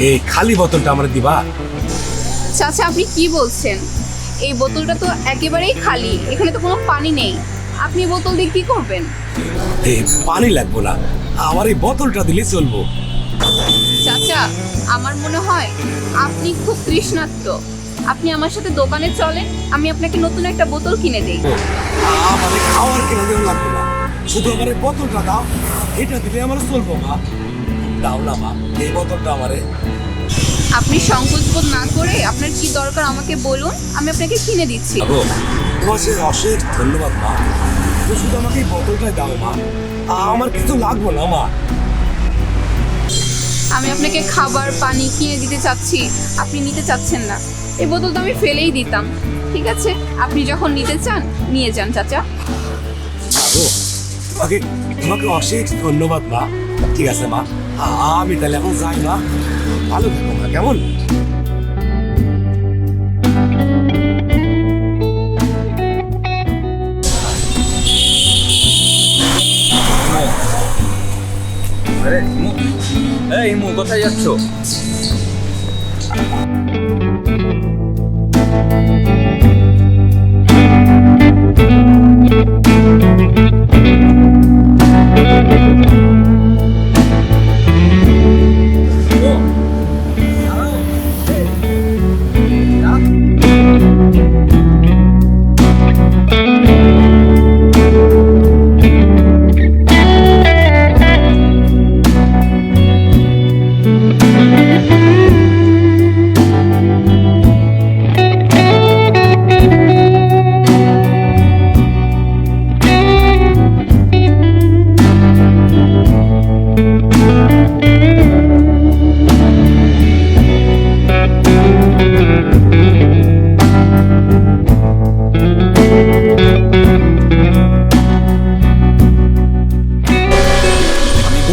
এই খালি বোতলটা আমার দিবা? চাচা আপনি কি বলছেন? এই বোতলটা তো একেবারেই খালি, এখানে তো কোনো পানি নেই। আপনি বোতল দিয়ে কি করবেন? এই পানি লাগবো না, আমার এই বোতলটা দিলে চলবো। চাচা আমার মনে হয় আপনি খুব তৃষ্ণার্ত। আপনি আমার সাথে দোকানে চলেন, আমি আপনাকে নতুন একটা বোতল কিনে দেই। আমার খাওয়ার কিনা দেওয়া লাগবে না, শুধু আমার এই বোতলটা দাও, এটা দিলে আমার চলবো। মা দাও না মা, এই বোতলটা আমারে। আপনি সংকোচ বোধ না করে আপনার কি দরকার আমাকে বলুন, আমি আপনাকে কিনে দিচ্ছি। তোমার সে অশেষ ধন্যবাদ মা, তুমি শুধু আমাকে এই বোতলটাই দাও মা, আমার কিছু লাগবে না মা। আমি আপনাকে খাবার পানি কিনে দিতে চাচ্ছি, আপনি নিতে চাচ্ছেন না। এই বোতলটা আমি ফেলেই দিতাম। ঠিক আছে, আপনি যখন নিতে চান নিয়ে যান চাচা। তোমাকে তোমাকে অশেষ ধন্যবাদ মা। ঠিক আছে মা, আমি তাহলে এখন যাই মা, ভালো থেকো মা, কেমন? আরে ইমু, এই ইমু কোথায় যাচ্ছ?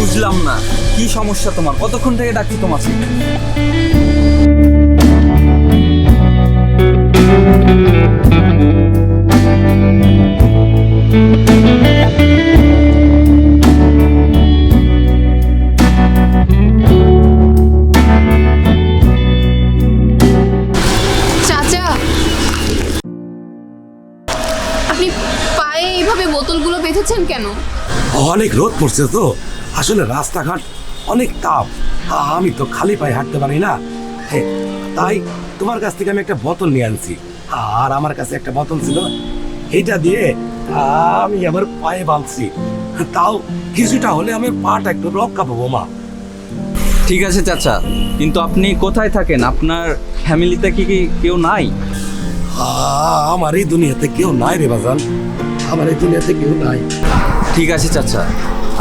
বুঝলাম না কি সমস্যা তোমার, কতক্ষণ থেকে ডাকছি তোমাকে। চাচা আপনি পায়ে এইভাবে বোতলগুলো বেঁধেছেন কেন? অনেক রোদ পড়ছে তো, আসলে রাস্তাঘাট অনেক তাপ, আমি তো খালি পায়ে হাঁটতে পারি না। তাই তোমার কাছ থেকে আমি একটা বোতল নিয়ে আনছি, আর আমার কাছে একটা বোতল ছিল, এইটা দিয়ে আমি আমার পায়ে বাঁধছি, তাও কিছুটা হলে আমার পাটা একটু রক্ষা পাবো মা। ঠিক আছে চাচা, কিন্তু আপনি কোথায় থাকেন? আপনার ফ্যামিলিতে কি কেউ নাই? আমার এই দুনিয়াতে কেউ নাই রে বাজান, আমার এই দুনিয়াতে কেউ নাই। ঠিক আছে চাচা,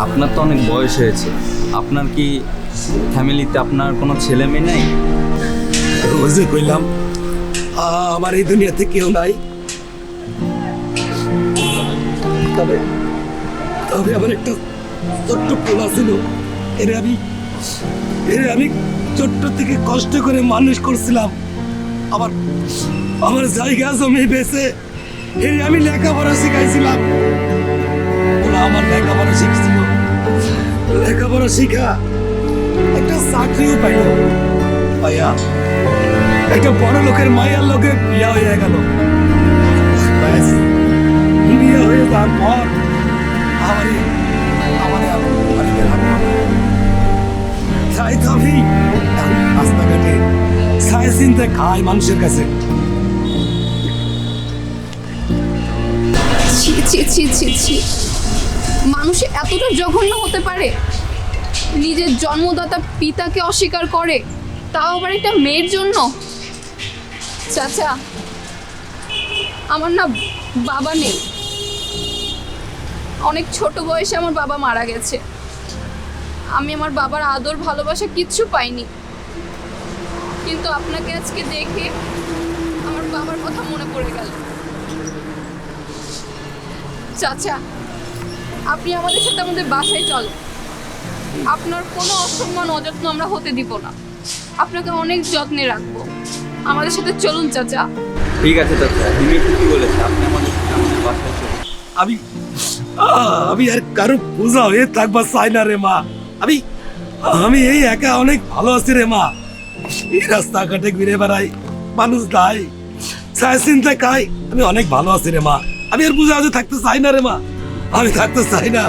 আপনার তো অনেক বয়স হয়েছে, আপনার কি ফ্যামিলিতে আপনার কোনো ছেলে মেয়ে নেই? ওই যে কইলাম, আমার এই দুনিয়াতে কেউ নাই। তবে তবে আমার একটা ছোট্ট পোলা ছিল, এর আমি ছোট্ট থেকে কষ্ট করে মানুষ করছিলাম, আমার আমার জায়গা জমি বেঁচে এর আমি লেখাপড়া শিখাইছিলাম। ওরা আমার লেখাপড়া শিখছিল, লেখাপড়া শিখা একটা চাকরিও পাইল, পাইয়া একটা বড় লোকের মায়ের লোকের বিয়া হয়ে গেল। ব্যাস, বিয়ে হয়ে যাওয়ার পর তাই তো আমি রাস্তাঘাটে ছায় চিনতে খাই মানুষের কাছে। ছি ছি ছি ছি ছি, মানুষ এতটা জঘন্য হতে পারে? নিজের জন্মদাতা পিতাকে অস্বীকার করে, তাও আবার একটা মেয়ের জন্য। চাচা আমার না বাবা নেই, অনেক ছোট বয়সে আমার বাবা মারা গেছে। আমি আমার বাবার আদর ভালোবাসা কিচ্ছু পাইনি, কিন্তু আপনাকে আজকে দেখে আমার বাবার কথা মনে পড়ে গেল। চাচা আপনি আমাদের সাথে আমাদের বাসায় চলেন, আপনার কোনো অসম্মান অযত্ন আমরা হতে দিব না, আপনাকে অনেক যত্নে রাখবো। আমাদের সাথে চলুন চাচা। ঠিক আছে চাচা, তুমি ঠিকই বলেছে, আপনি আমাদের সাথে আমাদের বাসায় চলুন। আমি আমি আর কারো বোঝা হয়ে থাকবা চাই না রে মা। আমি আমি এই একা অনেক ভালো আছি রে মা। এই রাস্তাঘাটে ঘুরে বেড়াই, মানুষ দায় চায় চিন্তা খাই। আমি অনেক ভালো আছি রে মা, আমি আর বুঝে আজে থাকতে চাই না রে মা, আমি থাকতে চাই না।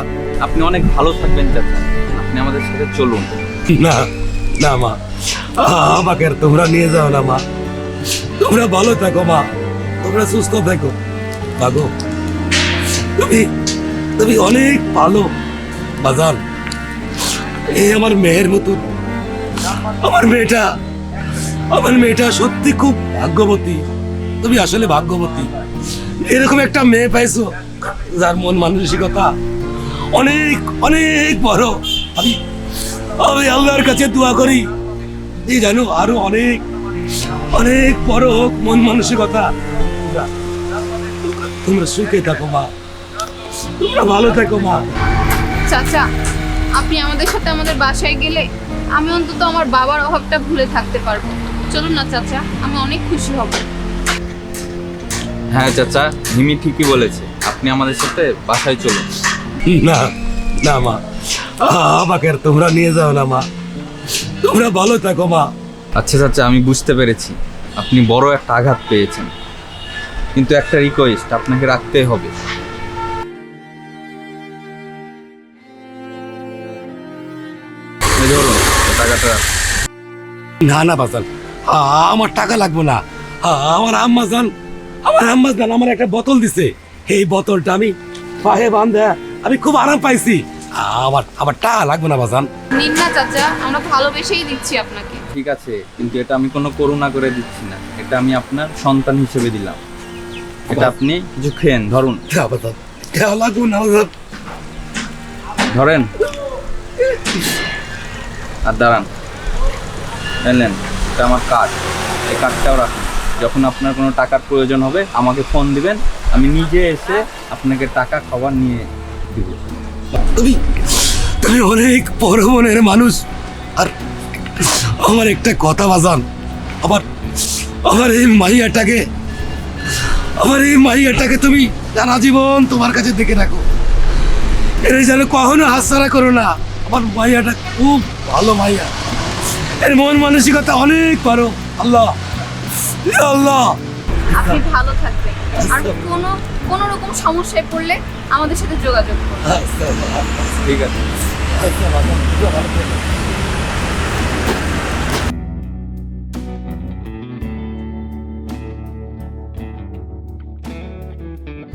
আপনি অনেক ভালো থাকবেন চাচা, আপনি আমাদের সাথে চলুন। না না মা, আমাকে আর তোমরা নিয়ে যাও না মা, তোমরা ভালো থাকো মা, তোমরা সুস্থ থাকো। বাগো তুমি তুমি অনেক ভালো বাজান। এই আমার মেয়ের মতো আমার মেয়েটা সত্যি খুব ভাগ্যবতী। তুমি আসলে ভাগ্যবতী, এরকম একটা মেয়ে পাইছো যার মন মানসিকতা অনেক অনেক বড়। আমি আমি আল্লাহর কাছে দোয়া করি যে জানো আরো অনেক অনেক বড় হোক মন মানসিকতা। তোমরা সুখে থাকো মা, তোমরা ভালো থাকো মা। চাচা, আপনি আমাদের সাথে আমাদের বাসায় গেলে আমি অন্তত আমার বাবার অভাবটা ভুলে থাকতে পারবো। চলুন না চাচা, আমি অনেক খুশি হব। হ্যাঁ চাচা, মিমি ঠিকই বলেছে, আপনি আমাদের সাথে বাসায় চলুন। না না মা, আমাকে আর তোমরা নিয়ে যাও না মা, তোমরা ভালো থাকো মা। আচ্ছা চাচা, আমি বুঝতে পেরেছি আপনি বড় একটা আঘাত পেয়েছেন, কিন্তু একটা রিকোয়েস্ট আপনাকে রাখতেই হবে। এই ধরুন, এই টাকাটা। না না বাজান, আমার টাকা লাগবে না। আমার আম্মা জান আমার একটা বোতল দিছে, এই বোতলটা আমি পায়ে বান্ধা আমি খুব আরাম পাইছি। আমার টাকা লাগবে না বাজান। নিন না চাচা, আমরা ভালোবেসেই দিচ্ছি আপনাকে। ঠিক আছে, কিন্তু এটা আমি কোনো করুণা করে দিচ্ছি না, এটা আমি আপনার সন্তান হিসেবে দিলাম। এটা আপনি কিছু খেন, ধরুন। বাজান টাকা লাগবে না বাজান। ধরেন আর দাঁড়ান। এলেন, এটা আমার কার্ড, এই কার্ডটাও রাখুন। যখন আপনার কোনো টাকার প্রয়োজন হবে আমাকে ফোন দিবেন, আমি নিজে এসে আপনাকে টাকা খাবার নিয়ে দিব। তুমি তুমি অনেক বড় মনের মানুষ। আর আমার একটা কথা বাজান, আমার আমার এই মাইয়াটাকে তুমি সারা জীবন তোমার কাছে দেখে রাখো, এর যেন কখনো হাতছাড়া করো না। আমার মাইয়াটা খুব ভালো মাইয়া, এর মন মানসিকতা অনেক বড়। আল্লাহ আল্লাহ। আপনি ভালো থাকবেন, আর কোনো রকম সমস্যায় পড়লে আমাদের সাথে যোগাযোগ করুন। ঠিক আছে।